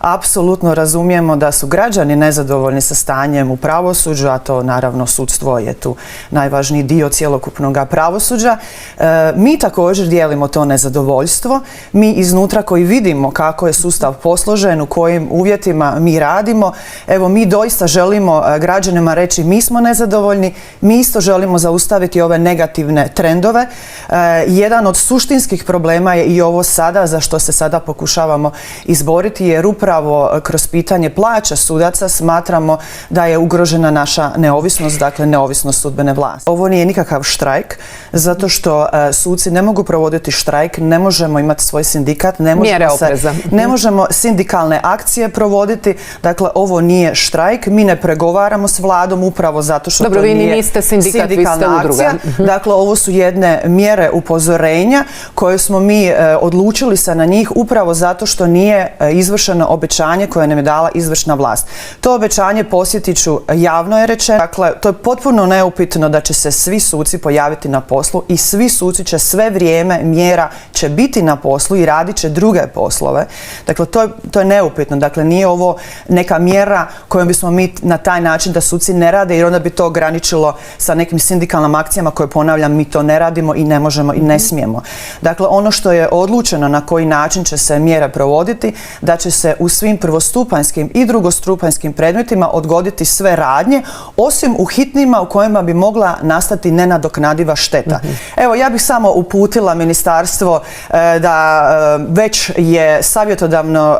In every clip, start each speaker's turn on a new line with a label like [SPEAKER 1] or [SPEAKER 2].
[SPEAKER 1] apsolutno razumijemo da su građani nezadovoljni sa stanjem u pravosuđu, a to naravno sudstvo je tu najvažniji dio cjelokupnog pravosuđa. Mi također dijelimo to nezadovoljstvo. Mi iznutra koji vidimo kako je sustav posložen, u kojim uvjetima mi radimo, evo mi doista želimo građanima reći mi smo nezadovoljni, mi isto želimo zaustaviti ove negativne trendove. Jedan od suštinskih problema je i ovo sada za što se sada pokušavamo izboriti, jer upravo kroz pitanje plaća sudaca smatramo da je ugrožena naša neovisnost, dakle neovisnost sudbene vlasti. Ovo nije nikakav štrajk, zato što suci ne mogu provoditi štrajk, ne možemo imati svoj sindikat, ne možemo sindikalne akcije provoditi, dakle ovo nije štrajk, mi ne pregovaramo s vladom upravo zato što to nije sindikalna akcija. Dakle, ovo su jedne mjere upozorenja koje smo mi odlučili se na njih upravo zato što nije izvršeno obećanje koje nam je dala izvršna vlast. To obećanje, podsjetit ću, javno je rečeno. Dakle, to je potpuno neupitno da će se svi suci pojaviti na poslu i svi suci će sve vrijeme mjera će biti na poslu i radit će druge poslove. Dakle, to je neupitno. Dakle, nije ovo neka mjera kojom bismo mi na taj način da suci ne rade, jer onda bi to ograničilo sa nekim sindikalnim akcijama koje, ponavljam, mi to ne radimo i ne možemo i ne smijemo. Dakle, ono što je odlučeno na koji način će se mjere provoditi, da će se u svim prvostupanjskim i drugostupanjskim predmetima odgoditi sve radnje, osim u hitnima u kojima bi mogla nastati nenadoknadiva šteta. Evo, ja bih samo uputila ministarstvo da već je savjetodavno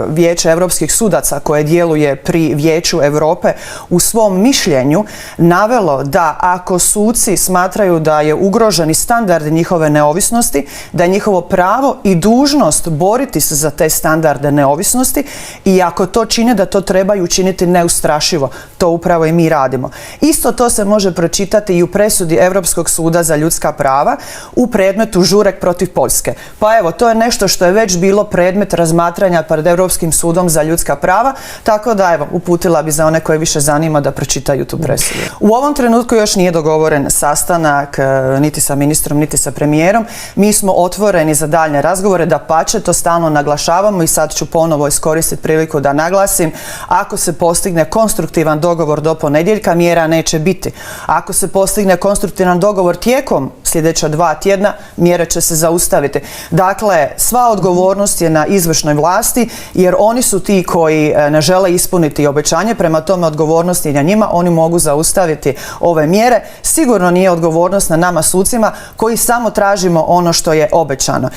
[SPEAKER 1] vijeće europskih sudaca koje djeluje pri Vijeću Europe u svom mišljenju navelo da ako suci smatraju da je ugroženi standard njihove neovisnosti, da je njihovo pravo i dužnost boriti se za te standarde neovisnosti i ako to čine, da to trebaju učiniti neustrašivo. To upravo i mi radimo. Isto to se može pročitati i u presudi Europskog suda za ljudska prava u predmetu Žurek protiv Poljske. Pa evo, to je nešto što je već bilo predmet razmatranja pred Europskim sudom za ljudska prava, tako da evo, uputila bi za one koje više zanima da pročitaju tu presudu. U ovom trenutku još nije dogovoren sastanak niti sa ministrom, niti sa premijerom. Mi smo otvoreni za daljnje razgovore, dapače, to stalno naglašavamo i sad ću ponovo iskoristiti priliku da naglasim, ako se postigne konstruktivan dogovor do ponedjeljka, mjera neće biti. Ako se postigne konstruktivan dogovor tijekom sljedeća 2 tjedna, mjere će se zaustaviti. Dakle, sva odgovornost je na izvršnoj vlasti, jer oni su ti koji ne žele ispuniti obećanje, prema tome odgovornost je na njima, oni mogu zaustaviti ove mjere. Sigurno nije odgovornost na nama sucima koji samo tražimo ono što je obećano.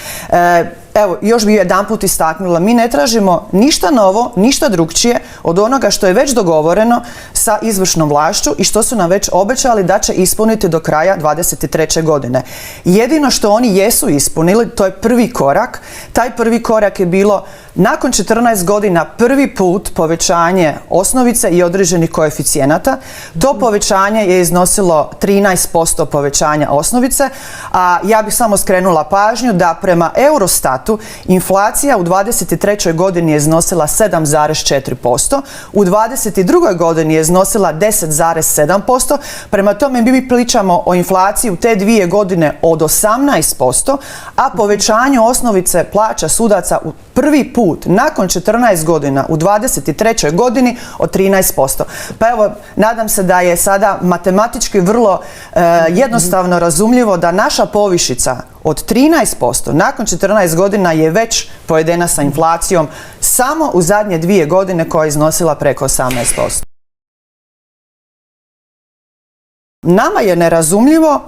[SPEAKER 1] Evo, još bih jedanput istaknula, mi ne tražimo ništa novo, ništa drukčije od onoga što je već dogovoreno sa izvršnom vlašću i što su nam već obećali da će ispuniti do kraja 2023. godine. Jedino što oni jesu ispunili, to je prvi korak. Taj prvi korak je bilo nakon 14 godina prvi put povećanje osnovice i određenih koeficijenata. To povećanje je iznosilo 13% povećanja osnovice, a ja bih samo skrenula pažnju da prema Eurostatu inflacija u 2023. godini je iznosila 7,4%, u 2022. godini je iznosila 10,7%, prema tome mi pričamo o inflaciji u te 2 godine od 18%, a povećanju osnovice plaća sudaca u prvi put nakon 14 godina u 2023. godini od 13%. Pa evo, nadam se da je sada matematički vrlo jednostavno razumljivo da naša povišica od 13% nakon 14 godina je već pojedena sa inflacijom samo u zadnje 2 godine koja je iznosila preko 18%. Nama je nerazumljivo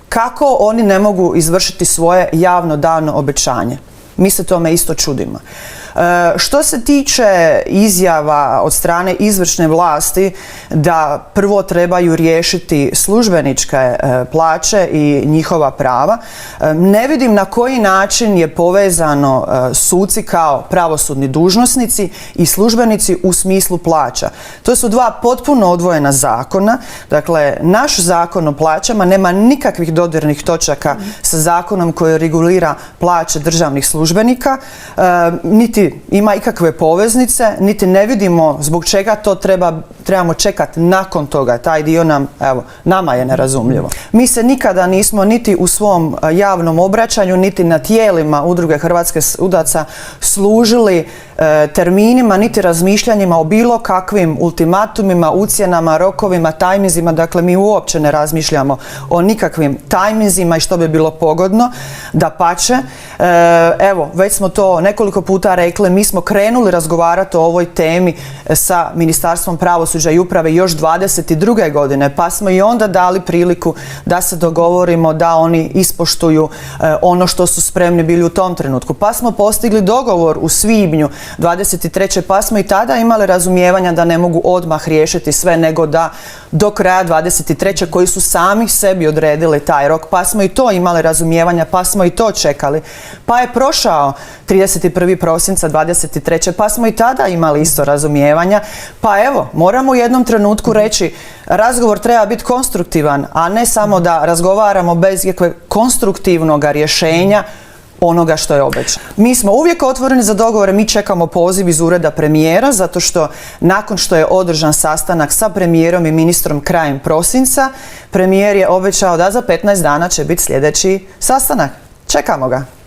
[SPEAKER 1] kako oni ne mogu izvršiti svoje javno dano obećanje. Mi se tome isto čudimo. Što se tiče izjava od strane izvršne vlasti da prvo trebaju riješiti službeničke plaće i njihova prava, ne vidim na koji način je povezano suci kao pravosudni dužnosnici i službenici u smislu plaća. To su 2 potpuno odvojena zakona. Dakle, naš zakon o plaćama nema nikakvih dodirnih točaka sa zakonom koji regulira plaće državnih službenika, niti niti ima ikakve poveznice, niti ne vidimo zbog čega to trebamo čekati nakon toga. Taj dio nama je nerazumljivo. Mi se nikada nismo niti u svom javnom obraćanju, niti na tijelima Udruge hrvatskih sudaca služili terminima, niti razmišljanjima o bilo kakvim ultimatumima, ucjenama, rokovima, tajmizima. Dakle, mi uopće ne razmišljamo o nikakvim tajmizima i što bi bilo pogodno. Dapače, evo, već smo to nekoliko puta rekli, mi smo krenuli razgovarati o ovoj temi sa Ministarstvom pravosuđa i uprave još 22. godine, pa smo i onda dali priliku da se dogovorimo da oni ispoštuju ono što su spremni bili u tom trenutku. Pa smo postigli dogovor u svibnju 23. pa smo i tada imali razumijevanja da ne mogu odmah riješiti sve, nego da do kraja 23. koji su sami sebi odredili taj rok, pa smo i to imali razumijevanja, pa smo i to čekali. Pa je prošao 31. prosinca 23. pa smo i tada imali isto razumijevanja. Pa evo, moramo u jednom trenutku reći, razgovor treba biti konstruktivan, a ne samo da razgovaramo bez ikakve konstruktivnog rješenja onoga što je obećano. Mi smo uvijek otvoreni za dogovore, mi čekamo poziv iz ureda premijera, zato što nakon što je održan sastanak sa premijerom i ministrom krajem prosinca, premijer je obećao da za 15 dana će biti sljedeći sastanak. Čekamo ga.